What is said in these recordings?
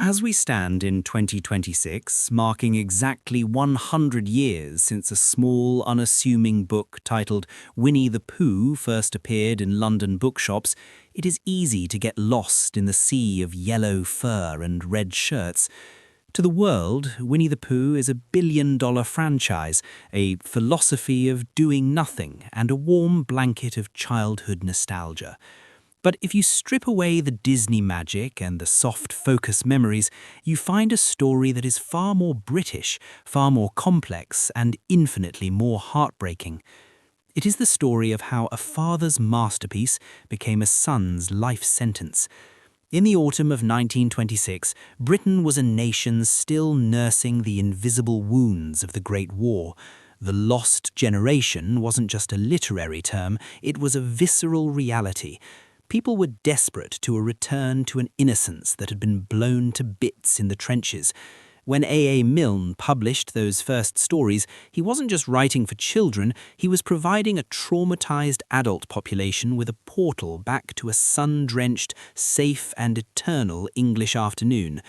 As we stand in 2026, marking exactly 100 years since a small, unassuming book titled Winnie-the-Pooh first appeared in London bookshops, it is easy to get lost in the sea of yellow fur and red shirts. To the world, Winnie-the-Pooh is a billion-dollar franchise, a philosophy of doing nothing, and a warm blanket of childhood nostalgia. But if you strip away the Disney magic and the soft focus memories, you find a story that is far more British, far more complex, and infinitely more heartbreaking. It is the story of how a father's masterpiece became a son's life sentence. In the autumn of 1926, Britain was a nation still nursing the invisible wounds of the Great War. The lost generation wasn't just a literary term, it was a visceral reality. People were desperate to a return to an innocence that had been blown to bits in the trenches. When A. Milne published those first stories, he wasn't just writing for children, he was providing a traumatized adult population with a portal back to a sun-drenched, safe and eternal English afternoon.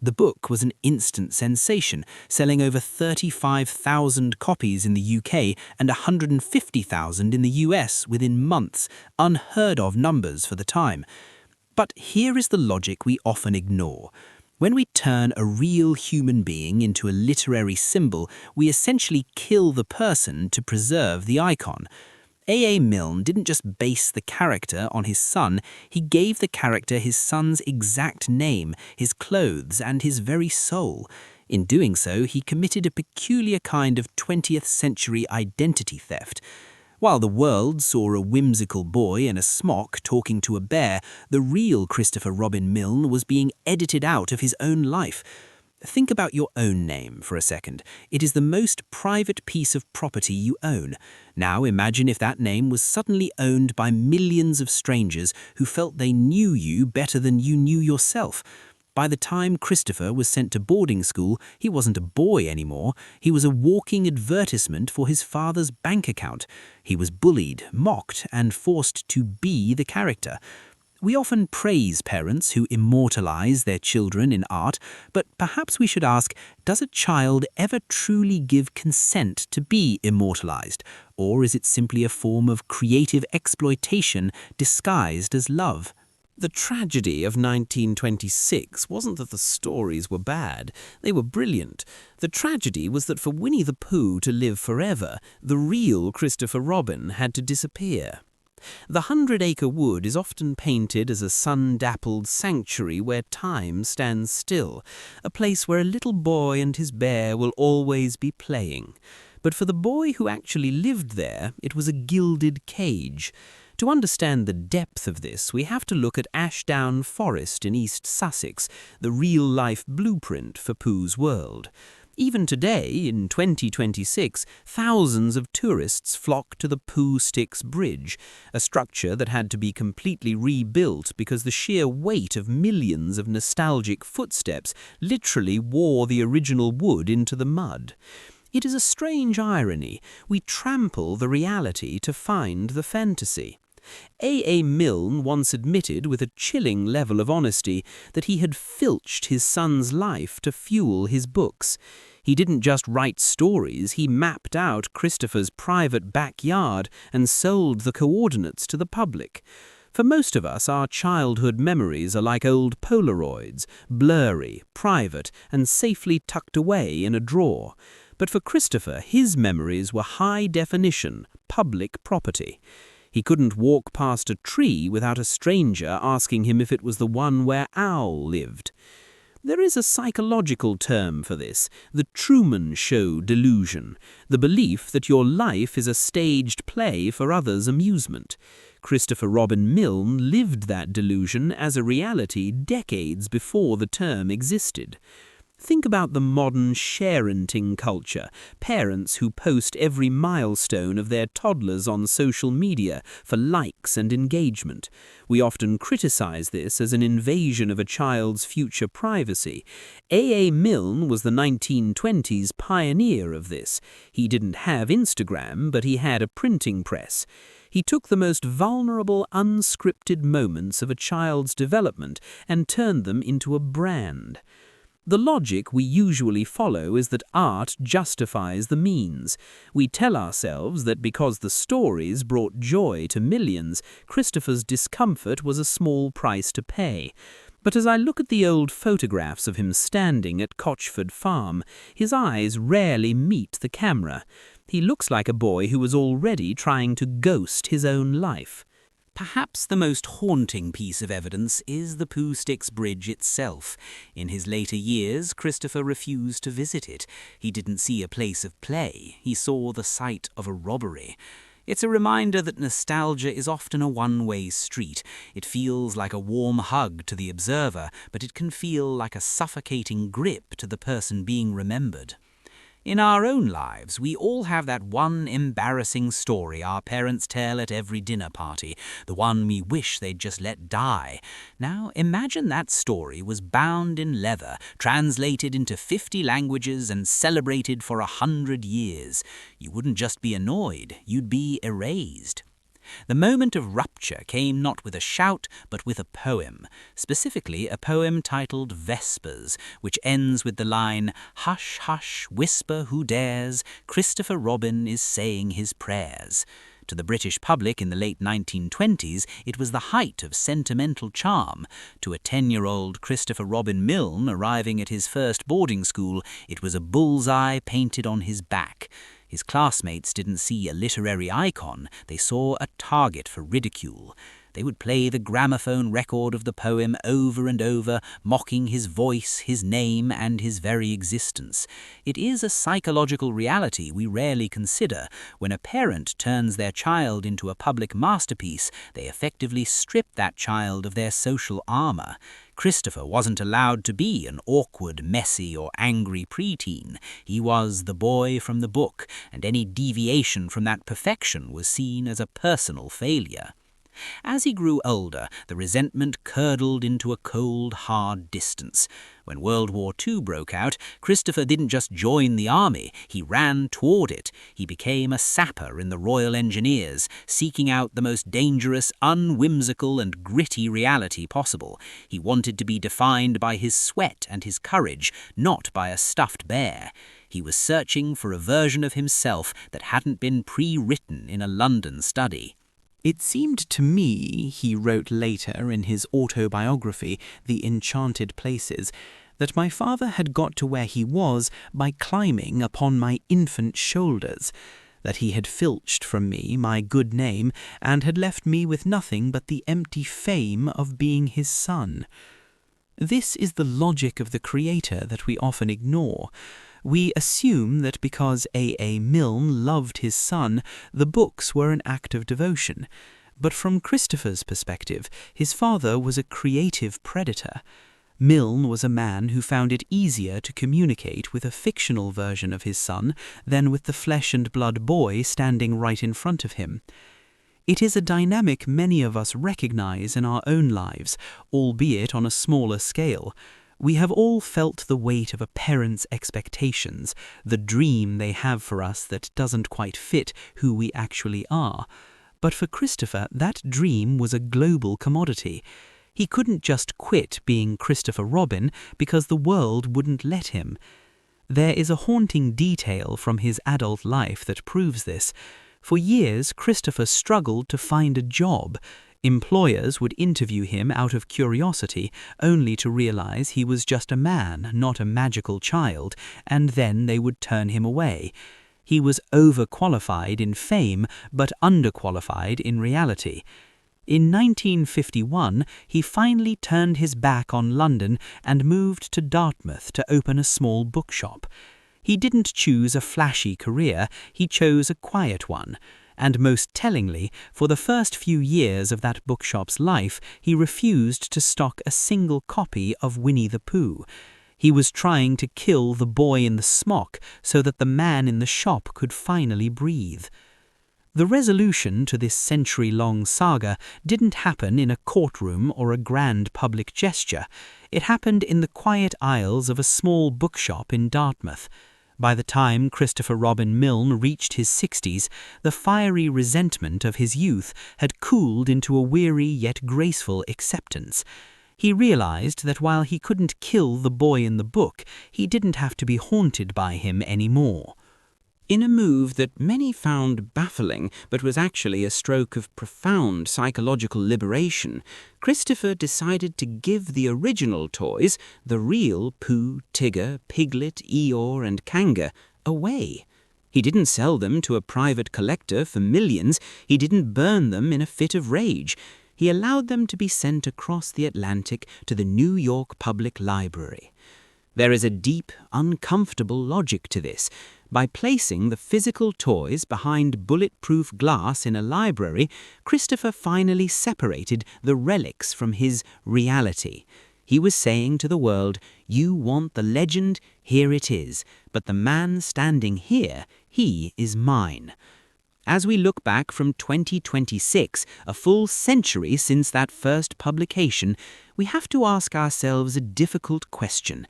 The book was an instant sensation, selling over 35,000 copies in the UK and 150,000 in the US within months, unheard of numbers for the time. But here is the logic we often ignore. When we turn a real human being into a literary symbol, we essentially kill the person to preserve the icon. A. Milne didn't just base the character on his son, he gave the character his son's exact name, his clothes, and his very soul. In doing so, he committed a peculiar kind of 20th century identity theft. While the world saw a whimsical boy in a smock talking to a bear, the real Christopher Robin Milne was being edited out of his own life. Think about your own name for a second. It is the most private piece of property you own. Now imagine if that name was suddenly owned by millions of strangers who felt they knew you better than you knew yourself. By the time Christopher was sent to boarding school, he wasn't a boy anymore. He was a walking advertisement for his father's bank account. He was bullied, mocked, and forced to be the character. We often praise parents who immortalize their children in art, but perhaps we should ask, does a child ever truly give consent to be immortalized? Or is it simply a form of creative exploitation disguised as love? The tragedy of 1926 wasn't that the stories were bad, they were brilliant. The tragedy was that for Winnie-the-Pooh to live forever, the real Christopher Robin had to disappear. The Hundred Acre Wood is often painted as a sun-dappled sanctuary where time stands still, a place where a little boy and his bear will always be playing. But for the boy who actually lived there, it was a gilded cage. To understand the depth of this, we have to look at Ashdown Forest in East Sussex, the real-life blueprint for Pooh's world. Even today, in 2026, thousands of tourists flock to the Pooh Sticks Bridge, a structure that had to be completely rebuilt because the sheer weight of millions of nostalgic footsteps literally wore the original wood into the mud. It is a strange irony. We trample the reality to find the fantasy. A. Milne once admitted with a chilling level of honesty that he had filched his son's life to fuel his books. He didn't just write stories, he mapped out Christopher's private backyard and sold the coordinates to the public. For most of us, our childhood memories are like old Polaroids, blurry, private, and safely tucked away in a drawer. But for Christopher, his memories were high-definition, public property. He couldn't walk past a tree without a stranger asking him if it was the one where Owl lived. There is a psychological term for this, the Truman Show delusion, the belief that your life is a staged play for others' amusement. Christopher Robin Milne lived that delusion as a reality decades before the term existed. Think about the modern sharenting culture, parents who post every milestone of their toddlers on social media for likes and engagement. We often criticize this as an invasion of a child's future privacy. A. Milne was the 1920s pioneer of this. He didn't have Instagram, but he had a printing press. He took the most vulnerable, unscripted moments of a child's development and turned them into a brand. The logic we usually follow is that art justifies the means. We tell ourselves that because the stories brought joy to millions, Christopher's discomfort was a small price to pay. But as I look at the old photographs of him standing at Cochford Farm, his eyes rarely meet the camera. He looks like a boy who was already trying to ghost his own life. Perhaps the most haunting piece of evidence is the Pooh Sticks Bridge itself. In his later years, Christopher refused to visit it. He didn't see a place of play. He saw the site of a robbery. It's a reminder that nostalgia is often a one-way street. It feels like a warm hug to the observer, but it can feel like a suffocating grip to the person being remembered. In our own lives, we all have that one embarrassing story our parents tell at every dinner party, the one we wish they'd just let die. Now, imagine that story was bound in leather, translated into 50 languages and celebrated for 100 years. You wouldn't just be annoyed, you'd be erased. The moment of rupture came not with a shout, but with a poem, specifically a poem titled Vespers, which ends with the line, "Hush, hush, whisper who dares, Christopher Robin is saying his prayers." To the British public in the late 1920s, it was the height of sentimental charm. To a 10-year-old Christopher Robin Milne arriving at his first boarding school, it was a bullseye painted on his back. His classmates didn't see a literary icon, they saw a target for ridicule. They would play the gramophone record of the poem over and over, mocking his voice, his name, and his very existence. It is a psychological reality we rarely consider. When a parent turns their child into a public masterpiece, they effectively strip that child of their social armor. Christopher wasn't allowed to be an awkward, messy, or angry preteen. He was the boy from the book, and any deviation from that perfection was seen as a personal failure. As he grew older, the resentment curdled into a cold, hard distance. When World War II broke out, Christopher didn't just join the army, he ran toward it. He became a sapper in the Royal Engineers, seeking out the most dangerous, unwhimsical, and gritty reality possible. He wanted to be defined by his sweat and his courage, not by a stuffed bear. He was searching for a version of himself that hadn't been pre-written in a London study. It seemed to me, he wrote later in his autobiography, The Enchanted Places, that my father had got to where he was by climbing upon my infant shoulders, that he had filched from me my good name and had left me with nothing but the empty fame of being his son. This is the logic of the Creator that we often ignore. We assume that because A. Milne loved his son, the books were an act of devotion. But from Christopher's perspective, his father was a creative predator. Milne was a man who found it easier to communicate with a fictional version of his son than with the flesh-and-blood boy standing right in front of him. It is a dynamic many of us recognize in our own lives, albeit on a smaller scale. We have all felt the weight of a parent's expectations, the dream they have for us that doesn't quite fit who we actually are. But for Christopher, that dream was a global commodity. He couldn't just quit being Christopher Robin because the world wouldn't let him. There is a haunting detail from his adult life that proves this. For years, Christopher struggled to find a job. Employers would interview him out of curiosity, only to realize he was just a man, not a magical child, and then they would turn him away. He was overqualified in fame, but underqualified in reality. In 1951, he finally turned his back on London and moved to Dartmouth to open a small bookshop. He didn't choose a flashy career, he chose a quiet one. And most tellingly, for the first few years of that bookshop's life, he refused to stock a single copy of Winnie-the-Pooh. He was trying to kill the boy in the smock so that the man in the shop could finally breathe. The resolution to this century-long saga didn't happen in a courtroom or a grand public gesture. It happened in the quiet aisles of a small bookshop in Dartmouth. By the time Christopher Robin Milne reached his 60s, the fiery resentment of his youth had cooled into a weary yet graceful acceptance. He realized that while he couldn't kill the boy in the book, he didn't have to be haunted by him anymore. In a move that many found baffling, but was actually a stroke of profound psychological liberation, Christopher decided to give the original toys, the real Pooh, Tigger, Piglet, Eeyore and Kanga, away. He didn't sell them to a private collector for millions. He didn't burn them in a fit of rage. He allowed them to be sent across the Atlantic to the New York Public Library. There is a deep, uncomfortable logic to this. By placing the physical toys behind bulletproof glass in a library, Christopher finally separated the relics from his reality. He was saying to the world, "You want the legend? Here it is. But the man standing here, he is mine." As we look back from 2026, a full century since that first publication, we have to ask ourselves a difficult question.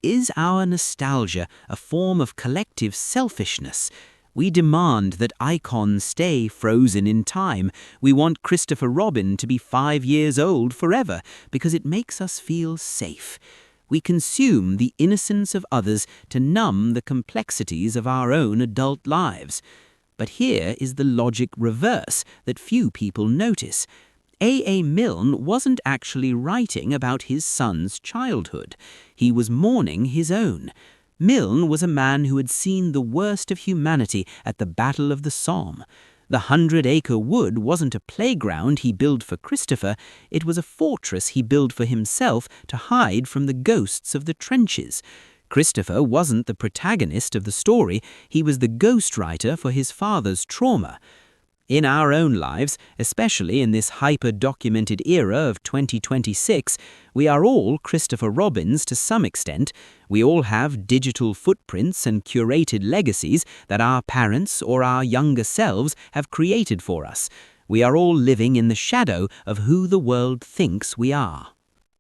Is our nostalgia a form of collective selfishness? We demand that icons stay frozen in time. We want Christopher Robin to be 5 years old forever because it makes us feel safe. We consume the innocence of others to numb the complexities of our own adult lives. But here is the logic reverse that few people notice. A. Milne wasn't actually writing about his son's childhood. He was mourning his own. Milne was a man who had seen the worst of humanity at the Battle of the Somme. The 100 Acre Wood wasn't a playground he built for Christopher, it was a fortress he built for himself to hide from the ghosts of the trenches. Christopher wasn't the protagonist of the story, he was the ghostwriter for his father's trauma. In our own lives, especially in this hyper-documented era of 2026, we are all Christopher Robins to some extent. We all have digital footprints and curated legacies that our parents or our younger selves have created for us. We are all living in the shadow of who the world thinks we are.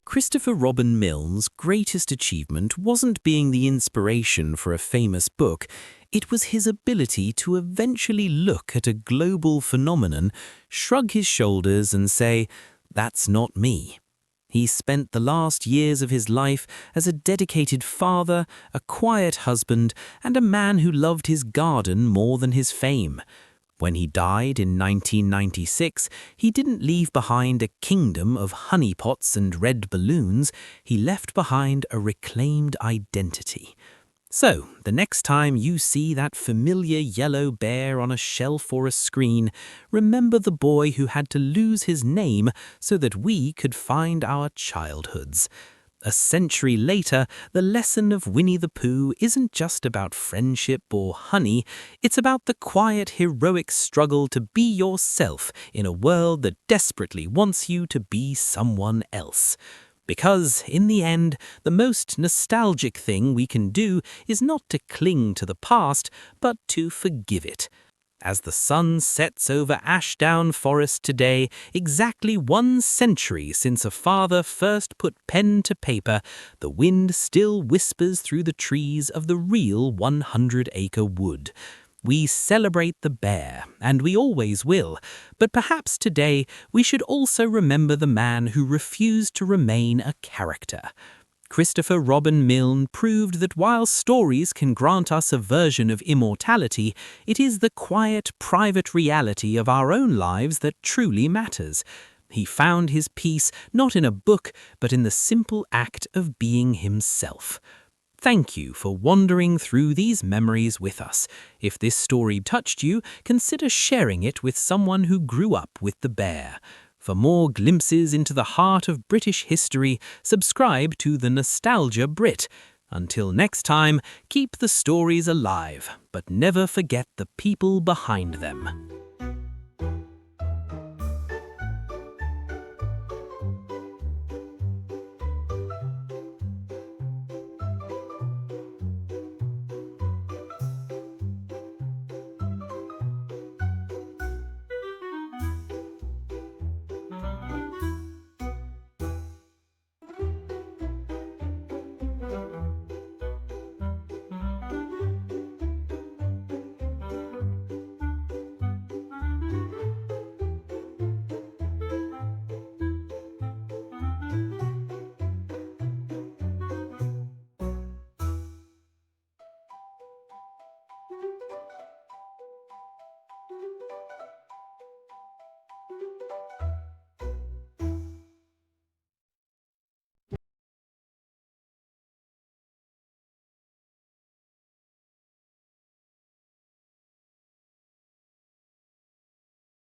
Christopher Robin Milne's greatest achievement wasn't being the inspiration for a famous book. It was his ability to eventually look at a global phenomenon, shrug his shoulders and say, "That's not me." He spent the last years of his life as a dedicated father, a quiet husband, and a man who loved his garden more than his fame. When he died in 1996, he didn't leave behind a kingdom of honeypots and red balloons. He left behind a reclaimed identity. So, the next time you see that familiar yellow bear on a shelf or a screen, remember the boy who had to lose his name so that we could find our childhoods. A century later, the lesson of Winnie-the-Pooh isn't just about friendship or honey, it's about the quiet, heroic struggle to be yourself in a world that desperately wants you to be someone else. Because, in the end, the most nostalgic thing we can do is not to cling to the past, but to forgive it. As the sun sets over Ashdown Forest today, exactly 1 century since a father first put pen to paper, the wind still whispers through the trees of the real 100 Acre Wood. We celebrate the bear, and we always will, but perhaps today we should also remember the man who refused to remain a character. Christopher Robin Milne proved that while stories can grant us a version of immortality, it is the quiet, private reality of our own lives that truly matters. He found his peace not in a book, but in the simple act of being himself. Thank you for wandering through these memories with us. If this story touched you, consider sharing it with someone who grew up with the bear. For more glimpses into the heart of British history, subscribe to the Nostalgia Brit. Until next time, keep the stories alive, but never forget the people behind them.